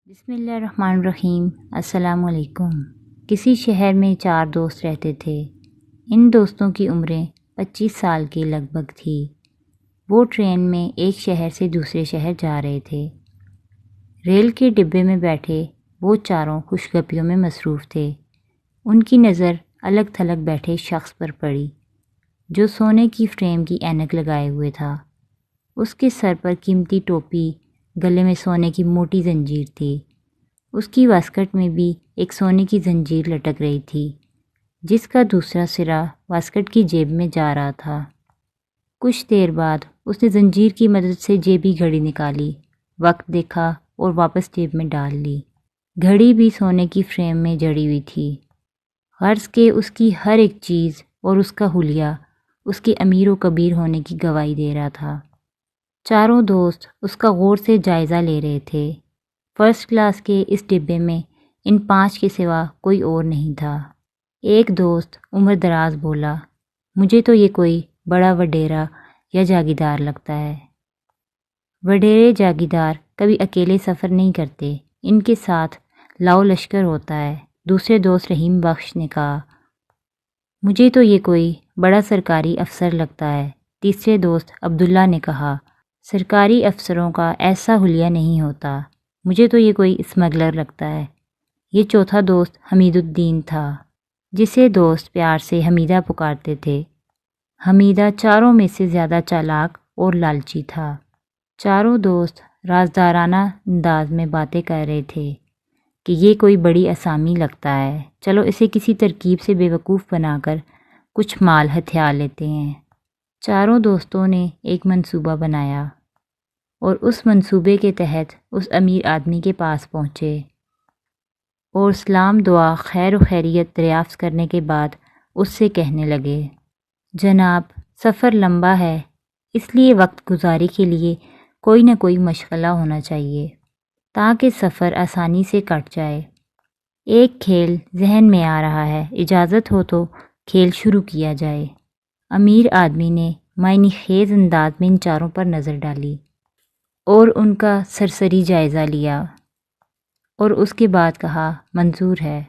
بسم اللہ الرحمن الرحیم۔ السلام علیکم۔ کسی شہر میں 4 دوست رہتے تھے۔ ان دوستوں کی عمریں 25 سال کے لگ بھگ تھی۔ وہ ٹرین میں ایک شہر سے دوسرے شہر جا رہے تھے۔ ریل کے ڈبے میں بیٹھے وہ چاروں خوشگپیوں میں مصروف تھے۔ ان کی نظر الگ تھلگ بیٹھے شخص پر پڑی جو سونے کی فریم کی اینک لگائے ہوئے تھا۔ اس کے سر پر قیمتی ٹوپی، گلے میں سونے کی موٹی زنجیر تھی۔ اس کی واسکٹ میں بھی ایک سونے کی زنجیر لٹک رہی تھی جس کا دوسرا سرا واسکٹ کی جیب میں جا رہا تھا۔ کچھ دیر بعد اس نے زنجیر کی مدد سے جیبی گھڑی نکالی، وقت دیکھا اور واپس جیب میں ڈال لی۔ گھڑی بھی سونے کی فریم میں جڑی ہوئی تھی۔ غرض کہ اس کی ہر ایک چیز اور اس کا حلیہ اس کے امیر و کبیر ہونے کی گواہی دے رہا تھا۔ چاروں دوست اس کا غور سے جائزہ لے رہے تھے۔ فرسٹ کلاس کے اس ڈبے میں ان 5 کے سوا کوئی اور نہیں تھا۔ ایک دوست عمر دراز بولا، مجھے تو یہ کوئی بڑا وڈیرا یا جاگیردار لگتا ہے۔ وڈیرے جاگیردار کبھی اکیلے سفر نہیں کرتے، ان کے ساتھ لاؤ لشکر ہوتا ہے۔ دوسرے دوست رحیم بخش نے کہا، مجھے تو یہ کوئی بڑا سرکاری افسر لگتا ہے۔ تیسرے دوست عبداللہ نے کہا، سرکاری افسروں کا ایسا حلیہ نہیں ہوتا، مجھے تو یہ کوئی اسمگلر لگتا ہے۔ یہ چوتھا دوست حمید الدین تھا جسے دوست پیار سے حمیدہ پکارتے تھے۔ حمیدہ چاروں میں سے زیادہ چالاک اور لالچی تھا۔ چاروں دوست رازدارانہ انداز میں باتیں کر رہے تھے کہ یہ کوئی بڑی اسامی لگتا ہے، چلو اسے کسی ترکیب سے بیوقوف بنا کر کچھ مال ہتھیار لیتے ہیں۔ چاروں دوستوں نے ایک منصوبہ بنایا اور اس منصوبے کے تحت اس امیر آدمی کے پاس پہنچے اور سلام دعا خیر و خیریت دریافت کرنے کے بعد اس سے کہنے لگے، جناب سفر لمبا ہے، اس لیے وقت گزاری کے لیے کوئی نہ کوئی مشغلہ ہونا چاہیے تاکہ سفر آسانی سے کٹ جائے۔ ایک کھیل ذہن میں آ رہا ہے، اجازت ہو تو کھیل شروع کیا جائے۔ امیر آدمی نے معنی خیز انداز میں ان چاروں پر نظر ڈالی اور ان کا سرسری جائزہ لیا اور اس کے بعد کہا، منظور ہے۔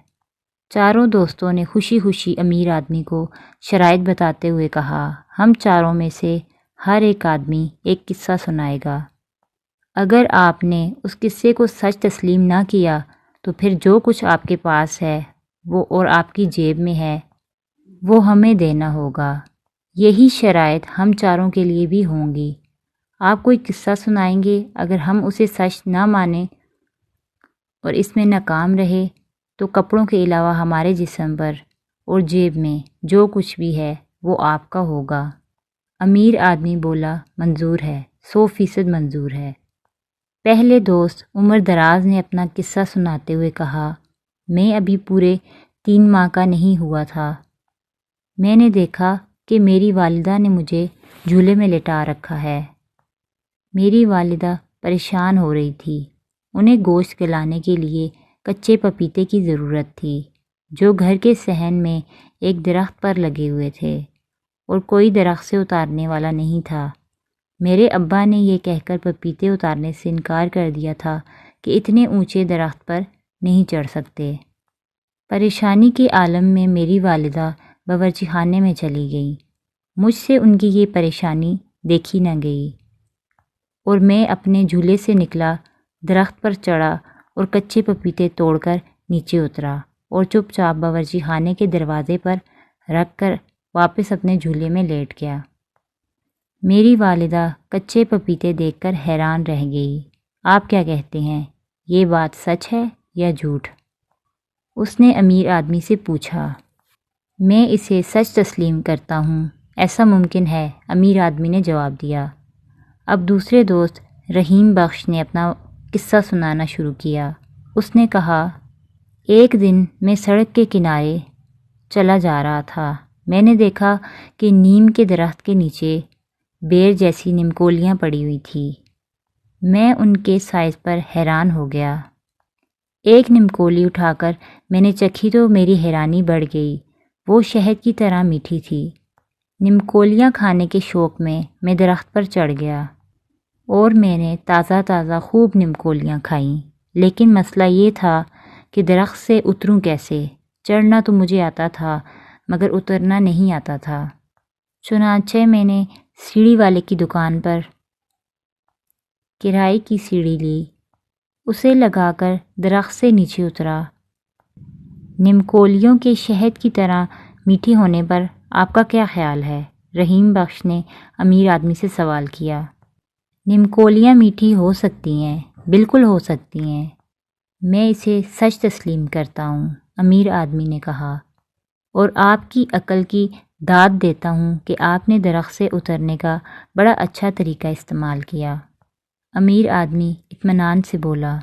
چاروں دوستوں نے خوشی خوشی امیر آدمی کو شرائط بتاتے ہوئے کہا، ہم چاروں میں سے ہر ایک آدمی ایک قصہ سنائے گا۔ اگر آپ نے اس قصے کو سچ تسلیم نہ کیا تو پھر جو کچھ آپ کے پاس ہے وہ اور آپ کی جیب میں ہے وہ ہمیں دینا ہوگا۔ یہی شرائط ہم چاروں کے لیے بھی ہوں گی۔ آپ کوئی قصہ سنائیں گے، اگر ہم اسے سچ نہ مانیں اور اس میں ناکام رہے تو کپڑوں کے علاوہ ہمارے جسم پر اور جیب میں جو کچھ بھی ہے وہ آپ کا ہوگا۔ امیر آدمی بولا، منظور ہے، 100% منظور ہے۔ پہلے دوست عمر دراز نے اپنا قصہ سناتے ہوئے کہا، میں ابھی پورے 3 ماہ کا نہیں ہوا تھا۔ میں نے دیکھا کہ میری والدہ نے مجھے جھولے میں لٹا رکھا ہے۔ میری والدہ پریشان ہو رہی تھی۔ انہیں گوشت گلانے کے لیے کچے پپیتے کی ضرورت تھی جو گھر کے صحن میں ایک درخت پر لگے ہوئے تھے اور کوئی درخت سے اتارنے والا نہیں تھا۔ میرے ابا نے یہ کہہ کر پپیتے اتارنے سے انکار کر دیا تھا کہ اتنے اونچے درخت پر نہیں چڑھ سکتے۔ پریشانی کے عالم میں میری والدہ باورچی خانے میں چلی گئی۔ مجھ سے ان کی یہ پریشانی دیکھی نہ گئی اور میں اپنے جھولے سے نکلا، درخت پر چڑھا اور کچے پپیتے توڑ کر نیچے اترا اور چپ چاپ باورچی خانے کے دروازے پر رکھ کر واپس اپنے جھولے میں لیٹ گیا۔ میری والدہ کچے پپیتے دیکھ کر حیران رہ گئی۔ آپ کیا کہتے ہیں، یہ بات سچ ہے یا جھوٹ؟ اس نے امیر آدمی سے پوچھا۔ میں اسے سچ تسلیم کرتا ہوں، ایسا ممکن ہے، امیر آدمی نے جواب دیا۔ اب دوسرے دوست رحیم بخش نے اپنا قصہ سنانا شروع کیا۔ اس نے کہا، ایک دن میں سڑک کے کنارے چلا جا رہا تھا۔ میں نے دیکھا کہ نیم کے درخت کے نیچے بیر جیسی نمکولیاں پڑی ہوئی تھی۔ میں ان کے سائز پر حیران ہو گیا۔ ایک نمکولی اٹھا کر میں نے چکھی تو میری حیرانی بڑھ گئی، وہ شہد کی طرح میٹھی تھی۔ نمکولیاں کھانے کے شوق میں درخت پر چڑھ گیا اور میں نے تازہ تازہ خوب نمکولیاں کھائیں۔ لیکن مسئلہ یہ تھا کہ درخت سے اتروں کیسے۔ چڑھنا تو مجھے آتا تھا مگر اترنا نہیں آتا تھا۔ چنانچہ میں نے سیڑھی والے کی دکان پر کرائے کی سیڑھی لی، اسے لگا کر درخت سے نیچے اترا۔ نمکولیوں کے شہد کی طرح میٹھی ہونے پر آپ کا کیا خیال ہے؟ رحیم بخش نے امیر آدمی سے سوال کیا۔ نمکولیاں میٹھی ہو سکتی ہیں، بالکل ہو سکتی ہیں، میں اسے سچ تسلیم کرتا ہوں، امیر آدمی نے کہا، اور آپ کی عقل کی داد دیتا ہوں کہ آپ نے درخت سے اترنے کا بڑا اچھا طریقہ استعمال کیا۔ امیر آدمی اطمینان سے بولا۔